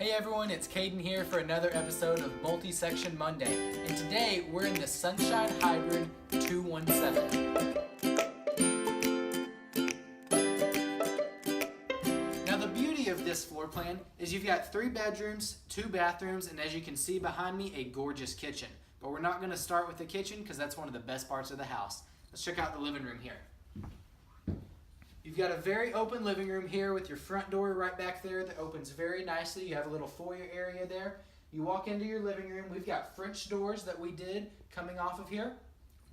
Hey everyone, it's Caden here for another episode of Multi-Section Monday, and today we're in the Sunshine Hybrid 217. Now the beauty of this floor plan is you've got 3 bedrooms, 2 bathrooms, and as you can see behind me, a gorgeous kitchen. But we're not going to start with the kitchen because that's one of the best parts of the house. Let's check out the living room here. You've got a very open living room here with your front door right back there that opens very nicely. You have a little foyer area there. You walk into your living room. We've got French doors that we did coming off of here.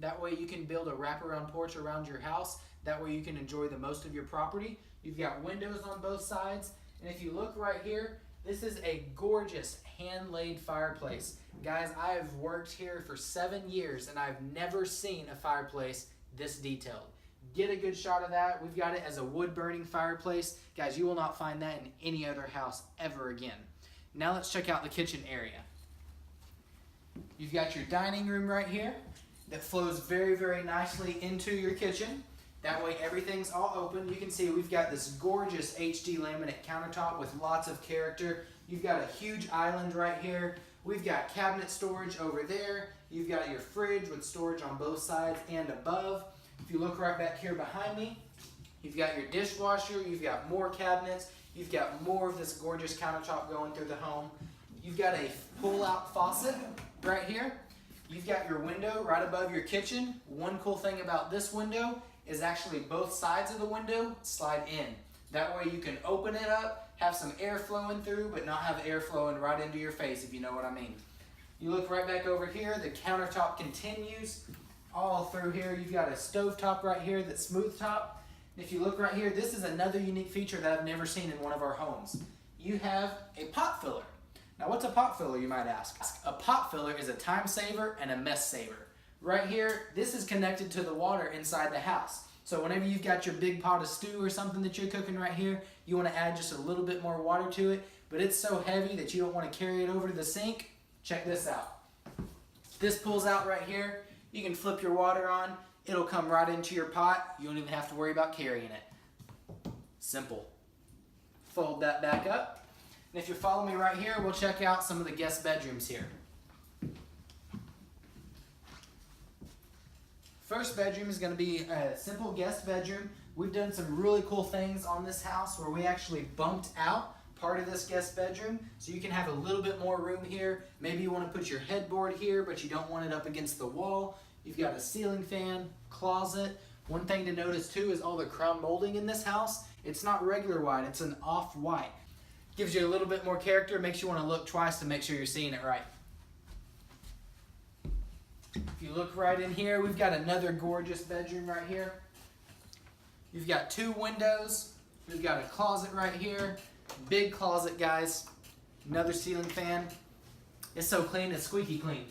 That way you can build a wraparound porch around your house. That way you can enjoy the most of your property. You've got windows on both sides. And if you look right here, this is a gorgeous hand-laid fireplace. Guys, I have worked here for 7 years and I've never seen a fireplace this detailed. Get a good shot of that. We've got it as a wood-burning fireplace. Guys, you will not find that in any other house ever again. Now let's check out the kitchen area. You've got your dining room right here that flows very, very nicely into your kitchen. That way everything's all open. You can see we've got this gorgeous HD laminate countertop with lots of character. You've got a huge island right here. We've got cabinet storage over there. You've got your fridge with storage on both sides and above. If you look right back here behind me, you've got your dishwasher, you've got more cabinets, you've got more of this gorgeous countertop going through the home. You've got a pull-out faucet right here. You've got your window right above your kitchen. One cool thing about this window is actually both sides of the window slide in. That way you can open it up, have some air flowing through, but not have air flowing right into your face, if you know what I mean. You look right back over here, the countertop continues all through here. You've got a stovetop right here that's smooth top. And if you look right here, this is another unique feature that I've never seen in one of our homes. You have a pot filler. Now what's a pot filler, you might ask? A pot filler is a time saver and a mess saver. Right here, this is connected to the water inside the house. So whenever you've got your big pot of stew or something that you're cooking right here, you want to add just a little bit more water to it, but it's so heavy that you don't want to carry it over to the sink. Check this out. This pulls out right here. You can flip your water on, it'll come right into your pot. You don't even have to worry about carrying it. Simple. Fold that back up. And if you follow me right here, we'll check out some of the guest bedrooms here. First bedroom is going to be a simple guest bedroom. We've done some really cool things on this house where we actually bumped out part of this guest bedroom so you can have a little bit more room here. Maybe you want to put your headboard here, but you don't want it up against the wall. You've got a ceiling fan, closet. One thing to notice too is all the crown molding in this house. It's not regular white, it's an off-white. Gives you a little bit more character, makes you want to look twice to make sure you're seeing it right. If you look right in here, we've got another gorgeous bedroom right here. You've got 2 windows. We've got a closet right here. Big closet, guys. Another ceiling fan. It's so clean, it's squeaky clean.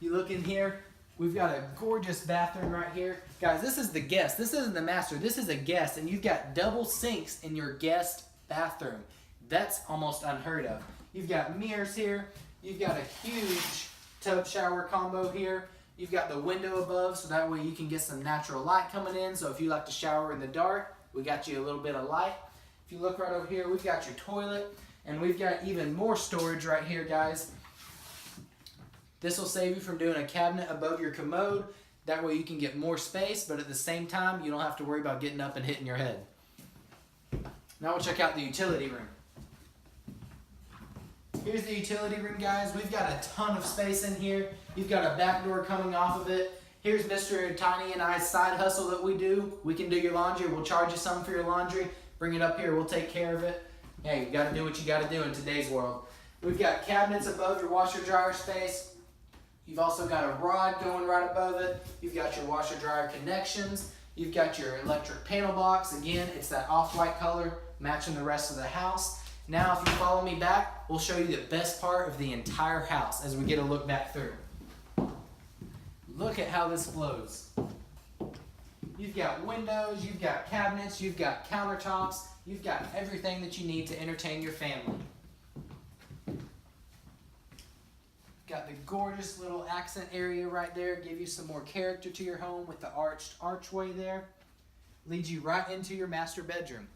You look in here, we've got a gorgeous bathroom right here. Guys, this is the guest. This isn't the master. This is a guest, and you've got double sinks in your guest bathroom. That's almost unheard of. You've got mirrors here. You've got a huge tub shower combo here. You've got the window above, so that way you can get some natural light coming in. So if you like to shower in the dark, we got you a little bit of light. If you look right over here, we've got your toilet, and we've got even more storage right here, guys. This will save you from doing a cabinet above your commode. That way you can get more space, but at the same time, you don't have to worry about getting up and hitting your head. Now we'll check out the utility room. Here's the utility room, guys. We've got a ton of space in here. You've got a back door coming off of it. Here's Mr. Tiny and I's side hustle that we do. We can do your laundry. We'll charge you some for your laundry. Bring it up here. We'll take care of it. Hey, you got to do what you got to do in today's world. We've got cabinets above your washer dryer space. You've also got a rod going right above it. You've got your washer dryer connections. You've got your electric panel box. Again, it's that off-white color matching the rest of the house. Now, if you follow me back, we'll show you the best part of the entire house as we get a look back through. Look at how this flows. You've got windows, you've got cabinets, you've got countertops, you've got everything that you need to entertain your family. Got the gorgeous little accent area right there, give you some more character to your home with the arched archway there. Leads you right into your master bedroom.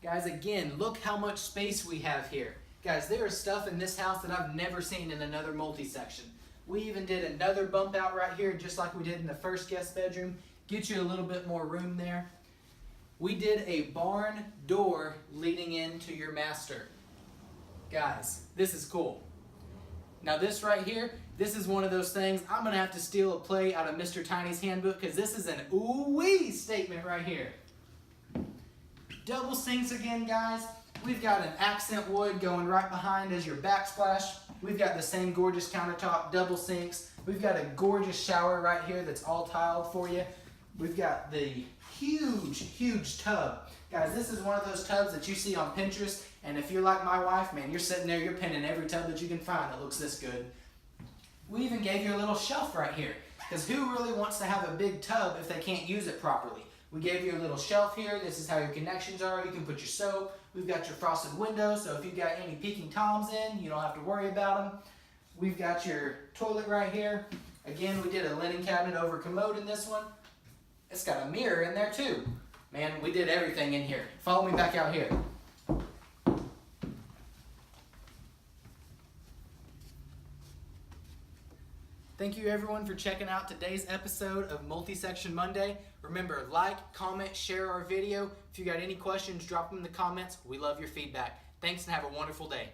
Guys, again, look how much space we have here. Guys, there is stuff in this house that I've never seen in another multi-section. We even did another bump out right here, just like we did in the first guest bedroom. Get you a little bit more room there. We did a barn door leading into your master. Guys, this is cool. Now this right here, this is one of those things, I'm going to have to steal a play out of Mr. Tiny's handbook because this is an ooh-wee statement right here. Double sinks again, guys. We've got an accent wood going right behind as your backsplash. We've got the same gorgeous countertop, double sinks. We've got a gorgeous shower right here that's all tiled for you. We've got the huge tub. Guys, this is one of those tubs that you see on Pinterest, and if you're like my wife, man, you're sitting there, you're pinning every tub that you can find that looks this good. We even gave you a little shelf right here, because who really wants to have a big tub if they can't use it properly? We gave you a little shelf here. This is how your connections are. You can put your soap. We've got your frosted windows, so if you've got any peeking toms in, you don't have to worry about them. We've got your toilet right here. Again, we did a linen cabinet over commode in this one. It's got a mirror in there too. Man, we did everything in here. Follow me back out here. Thank you everyone for checking out today's episode of Multi-Section Monday. Remember, like, comment, share our video. If you got any questions, drop them in the comments. We love your feedback. Thanks and have a wonderful day.